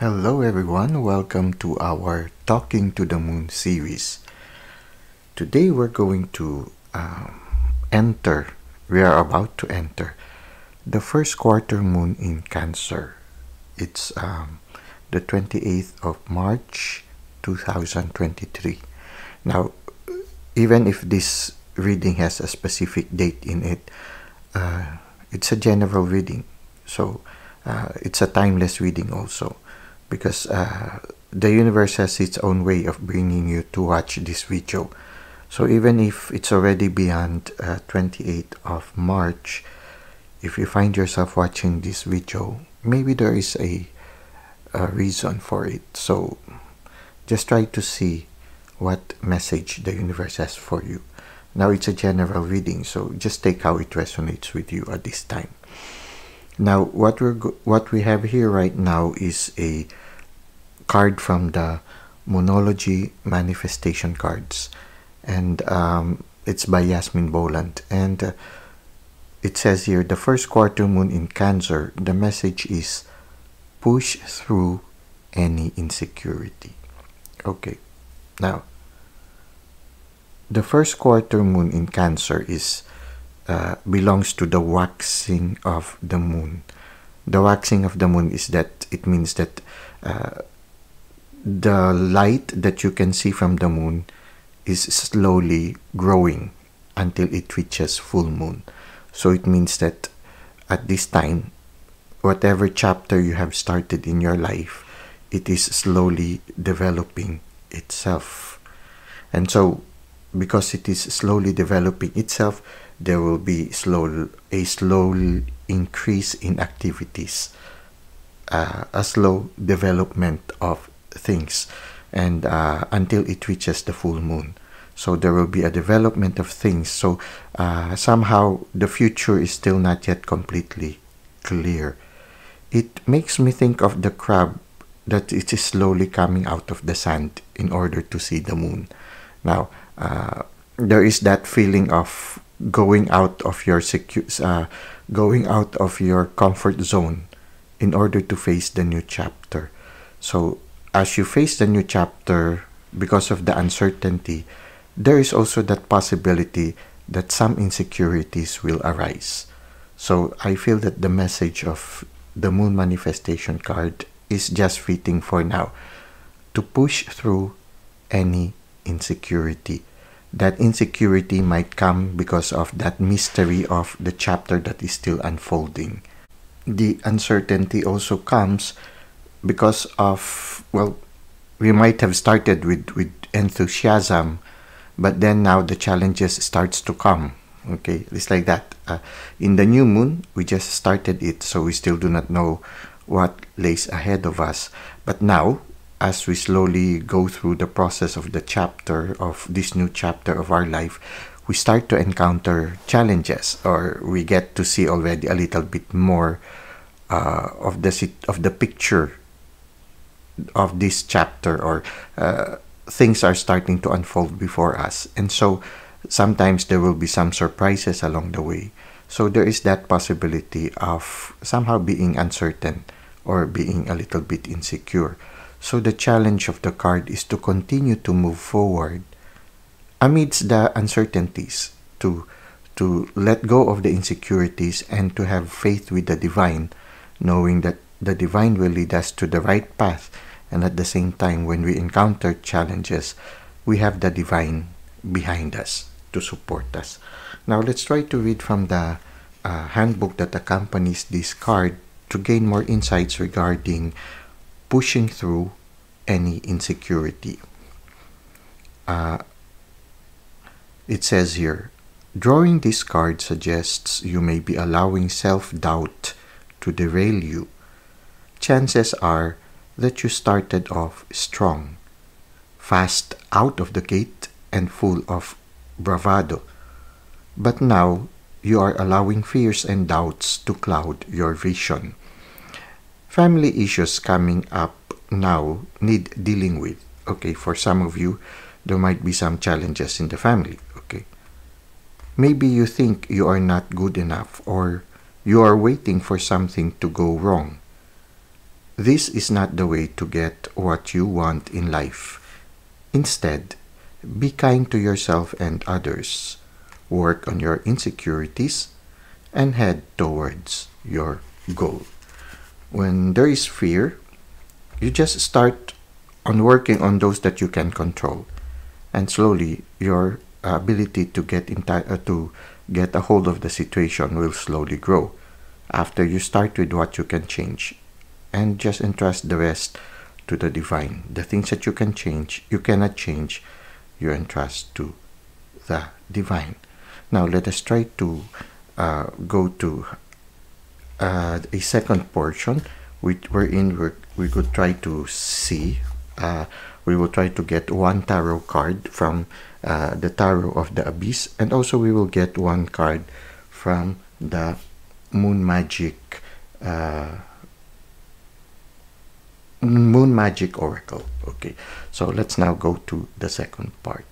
Hello everyone, welcome to our Talking to the Moon series. Today we're going to we are about to enter the first quarter moon in Cancer. It's the 28th of March 2023. Now, even if this reading has a specific date in it, it's a general reading. So it's a timeless reading also, because the universe has its own way of bringing you to watch this video. So even if it's already beyond 28th of March, if you find yourself watching this video, maybe there is a reason for it. So just try to see what message the universe has for you. Now it's a general reading, so just take how it resonates with you at this time. Now, what we have here right now is a card from the Moonology manifestation cards, and it's by Yasmin Boland, and it says here, the first quarter moon in Cancer, the message is push through any insecurity. Okay, now the first quarter moon in Cancer is belongs to the waxing of the moon. The waxing of the moon is that it means that the light that you can see from the moon is slowly growing until it reaches full moon. So it means that at this time, whatever chapter you have started in your life, it is slowly developing itself. And so because it is slowly developing itself, there will be a slow increase in activities, a slow development of things, and until it reaches the full moon. So there will be a development of things. So somehow the future is still not yet completely clear. It makes me think of the crab that it is slowly coming out of the sand in order to see the moon. Now, there is that feeling of going out of your comfort zone in order to face the new chapter. So as you face the new chapter, because of the uncertainty, there is also that possibility that some insecurities will arise. So I feel that the message of the moon manifestation card is just fitting for now, to push through any insecurity. That insecurity might come because of that mystery of the chapter that is still unfolding. The uncertainty also comes because of, well, we might have started with enthusiasm, but then now the challenges starts to come. Okay, it's like that. In the new moon, we just started it, so we still do not know what lays ahead of us. But now, as we slowly go through the process of the chapter, of this new chapter of our life, we start to encounter challenges, or we get to see already a little bit more of the picture of this chapter, or things are starting to unfold before us. And so sometimes there will be some surprises along the way. So there is that possibility of somehow being uncertain or being a little bit insecure. So the challenge of the card is to continue to move forward amidst the uncertainties, to let go of the insecurities and to have faith with the divine, knowing that the divine will lead us to the right path. And at the same time, when we encounter challenges, we have the divine behind us to support us. Now let's try to read from the handbook that accompanies this card to gain more insights regarding pushing through any insecurity. It says here, drawing this card suggests you may be allowing self-doubt to derail you. Chances are that you started off strong, fast out of the gate and full of bravado. But now you are allowing fears and doubts to cloud your vision. Family issues coming up now need dealing with. Okay, for some of you, there might be some challenges in the family. Okay, maybe you think you are not good enough, or you are waiting for something to go wrong. this is not the way to get what you want in life. Instead, be kind to yourself and others. Work on your insecurities and head towards your goal. When there is fear, you just start on working on those that you can control, and slowly your ability to get a hold of the situation will slowly grow. After you start with what you can change, and just entrust the rest to the divine. The things that you cannot change, you entrust to the divine. Now let us try to go to a second portion, wherein we could try to see. We will try to get one tarot card from the Tarot of the Abyss, and also we will get one card from the Moon Magic Oracle. Okay, so let's now go to the second part.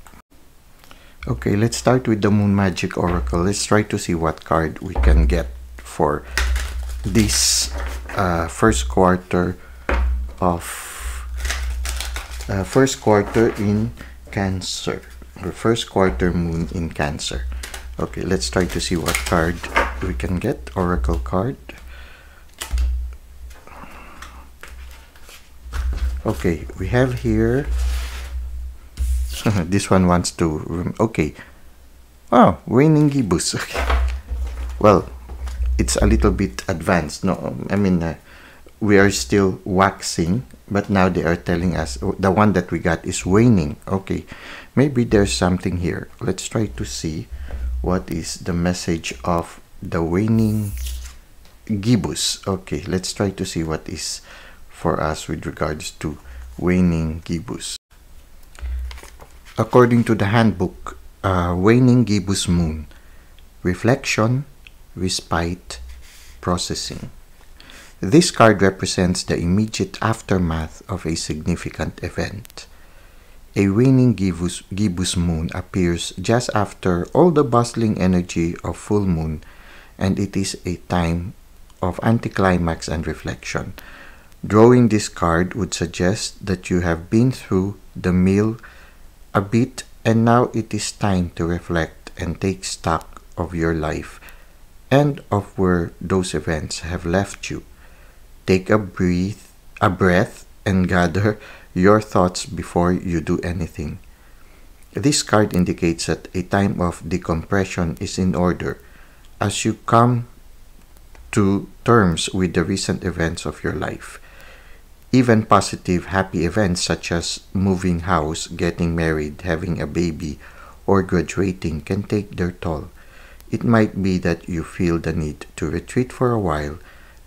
Okay, let's start with the Moon Magic Oracle. Let's try to see what card we can get for this first quarter in Cancer, or first quarter moon in Cancer. Okay, let's try to see what card we can get. Oracle card. Okay, we have here this one wants to okay. Oh, waning gibbous. Okay. Well, it's a little bit advanced. No, I mean we are still waxing, but now they are telling us the one that we got is waning. Okay, maybe there's something here. Let's try to see what is the message of the waning gibbous. Okay, let's try to see what is for us with regards to waning gibbous. According to the handbook, waning gibbous moon, reflection, respite, processing. This card represents the immediate aftermath of a significant event. A waning gibbous moon appears just after all the bustling energy of full moon, and it is a time of anticlimax and reflection. Drawing this card would suggest that you have been through the mill a bit, and now it is time to reflect and take stock of your life and of where those events have left you. Take a breath and gather your thoughts before you do anything. This card indicates that a time of decompression is in order as you come to terms with the recent events of your life. Even positive, happy events such as moving house, getting married, having a baby, or graduating can take their toll. It might be that you feel the need to retreat for a while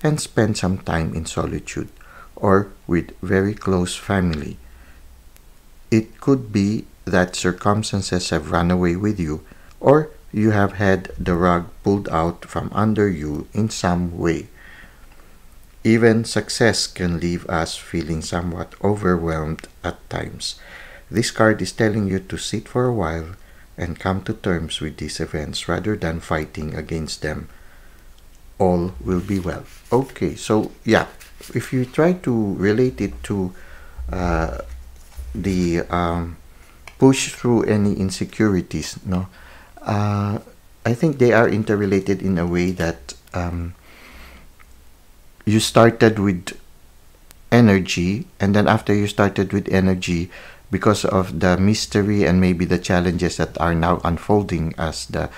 and spend some time in solitude or with very close family. It could be that circumstances have run away with you, or you have had the rug pulled out from under you in some way. Even success can leave us feeling somewhat overwhelmed at times. This card is telling you to sit for a while and come to terms with these events rather than fighting against them. All will be well. Okay, so yeah, if you try to relate it to the push through any insecurities, no, I think they are interrelated in a way that you started with energy, and then after you started with energy, because of the mystery and maybe the challenges that are now unfolding as the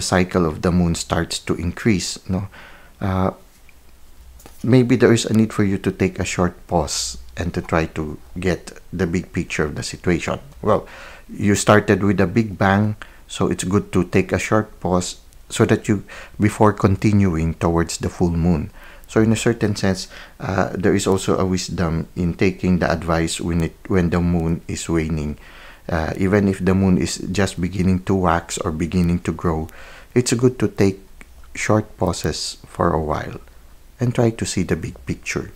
cycle of the moon starts to increase, no, maybe there is a need for you to take a short pause and to try to get the big picture of the situation. Well, you started with a big bang, so it's good to take a short pause so that you, before continuing towards the full moon. So in a certain sense, there is also a wisdom in taking the advice when the moon is waning. Even if the moon is just beginning to wax or beginning to grow, it's good to take short pauses for a while and try to see the big picture.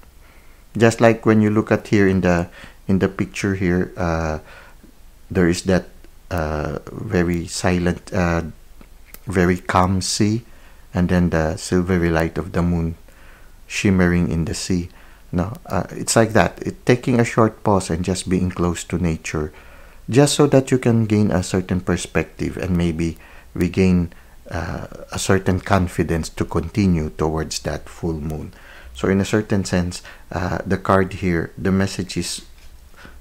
Just like when you look at here in the picture here, there is that very silent, very calm sea, and then the silvery light of the moon shimmering in the sea. No, it's like that. Taking a short pause and just being close to nature, just so that you can gain a certain perspective and maybe regain a certain confidence to continue towards that full moon. So in a certain sense, the card here, the message is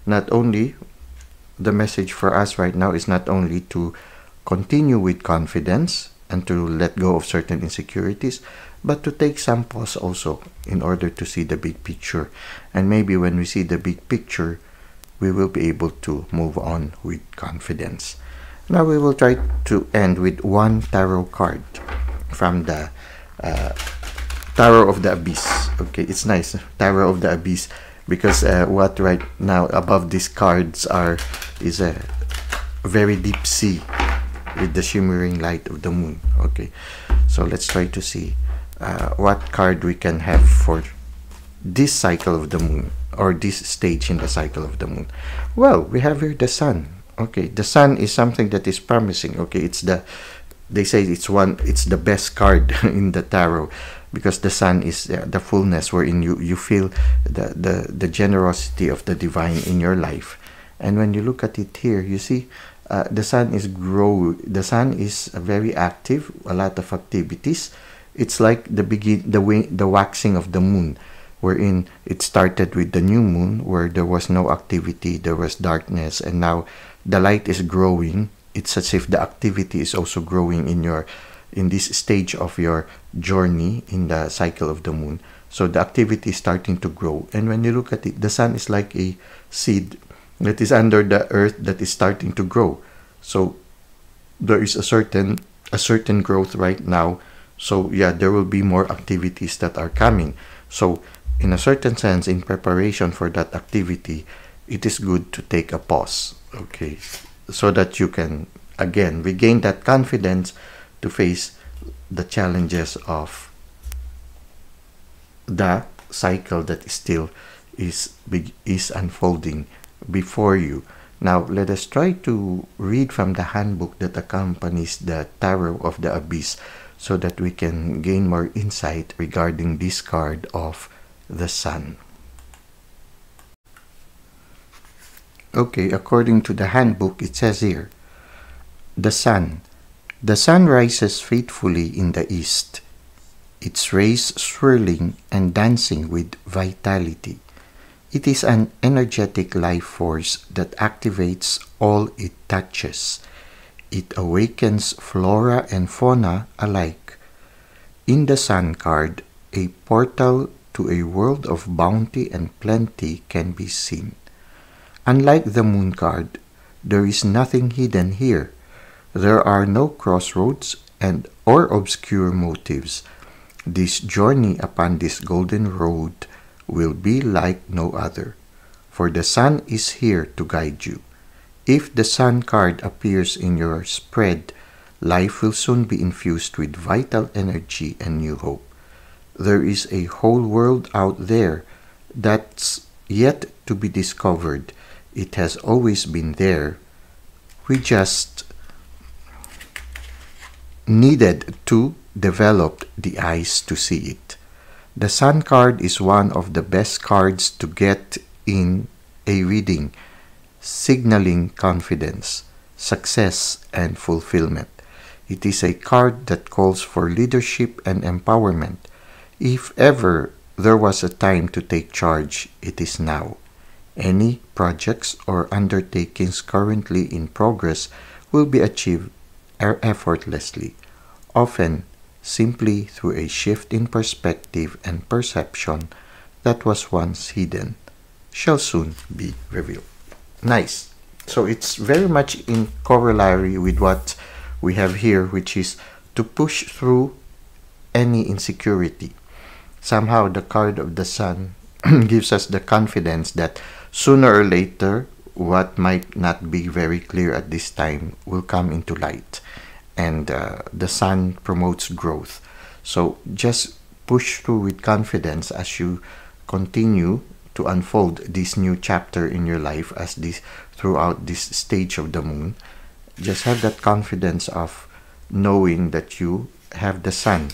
not only, the message for us right now is not only to continue with confidence and to let go of certain insecurities, but to take some pause also in order to see the big picture. And maybe when we see the big picture, we will be able to move on with confidence. Now we will try to end with one tarot card from the Tarot of the Abyss. Okay, it's nice, Tarot of the Abyss, because what right now above these cards is a very deep sea with the shimmering light of the moon. Okay, so let's try to see what card we can have for this cycle of the moon, or this stage in the cycle of the moon. Well, we have here the Sun. Okay, the Sun is something that is promising. Okay, they say it's the best card in the tarot, because the Sun is the fullness wherein you feel the generosity of the divine in your life. And when you look at it here, you see the Sun is very active, a lot of activities. It's like the waxing of the moon, wherein it started with the new moon, where there was no activity, there was darkness, and now the light is growing. It's as if the activity is also growing in this stage of your journey in the cycle of the moon. So the activity is starting to grow. And when you look at it, the Sun is like a seed that is under the earth that is starting to grow. So there is a certain growth right now. So yeah, there will be more activities that are coming. So in a certain sense, in preparation for that activity, it is good to take a pause, okay, so that you can again regain that confidence to face the challenges of the cycle that still is unfolding before you. Now let us try to read from the handbook that accompanies the Tarot of the Abyss, so that we can gain more insight regarding this card of the Sun. Okay, according to the handbook, it says here, the Sun. The Sun rises faithfully in the east, its rays swirling and dancing with vitality. It is an energetic life force that activates all it touches. It awakens flora and fauna alike. In the Sun card, a portal to a world of bounty and plenty can be seen. Unlike the Moon card, there is nothing hidden here. There are no crossroads or obscure motives. This journey upon this golden road will be like no other, for the Sun is here to guide you. If the Sun card appears in your spread, life will soon be infused with vital energy and new hope. There is a whole world out there that's yet to be discovered. It has always been there. We just needed to develop the eyes to see it. The Sun card is one of the best cards to get in a reading, signaling confidence, success, and fulfillment. It is a card that calls for leadership and empowerment. If ever there was a time to take charge, it is now. Any projects or undertakings currently in progress will be achieved effortlessly, often simply through a shift in perspective and perception that was once hidden shall soon be revealed. Nice. So it's very much in corollary with what we have here, which is to push through any insecurity. Somehow the card of the Sun gives us the confidence that sooner or later, what might not be very clear at this time will come into light. And the Sun promotes growth. So just push through with confidence as you continue to unfold this new chapter in your life throughout this stage of the moon. Just have that confidence of knowing that you have the Sun.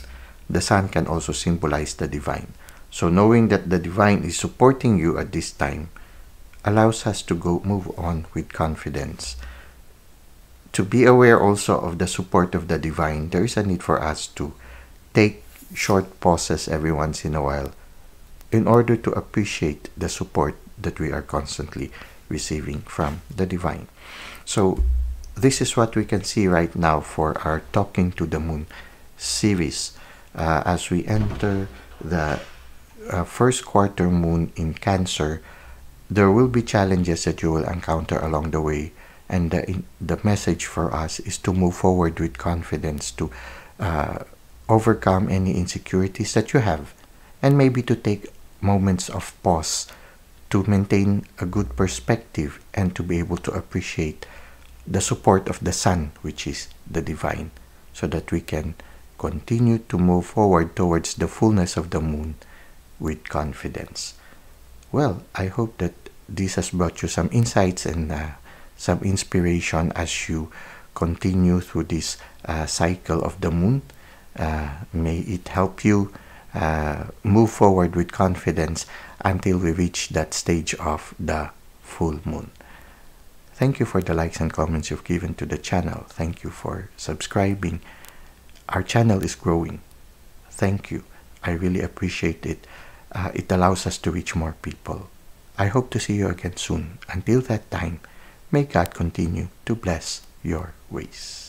The Sun can also symbolize the divine. So knowing that the divine is supporting you at this time allows us to move on with confidence. To be aware also of the support of the divine, there is a need for us to take short pauses every once in a while in order to appreciate the support that we are constantly receiving from the divine. So this is what we can see right now for our Talking to the Moon series as we enter the first quarter moon in Cancer. There will be challenges that you will encounter along the way, and the message for us is to move forward with confidence, to overcome any insecurities that you have, and maybe to take moments of pause to maintain a good perspective and to be able to appreciate the support of the sun, which is the divine, so that we can continue to move forward towards the fullness of the moon with confidence. Well, I hope that this has brought you some insights and some inspiration as you continue through this cycle of the moon. May it help you move forward with confidence until we reach that stage of the full moon. Thank you for the likes and comments you've given to the channel. Thank you for subscribing. Our channel is growing. Thank you. I really appreciate it. It allows us to reach more people. I hope to see you again soon. Until that time, may God continue to bless your ways.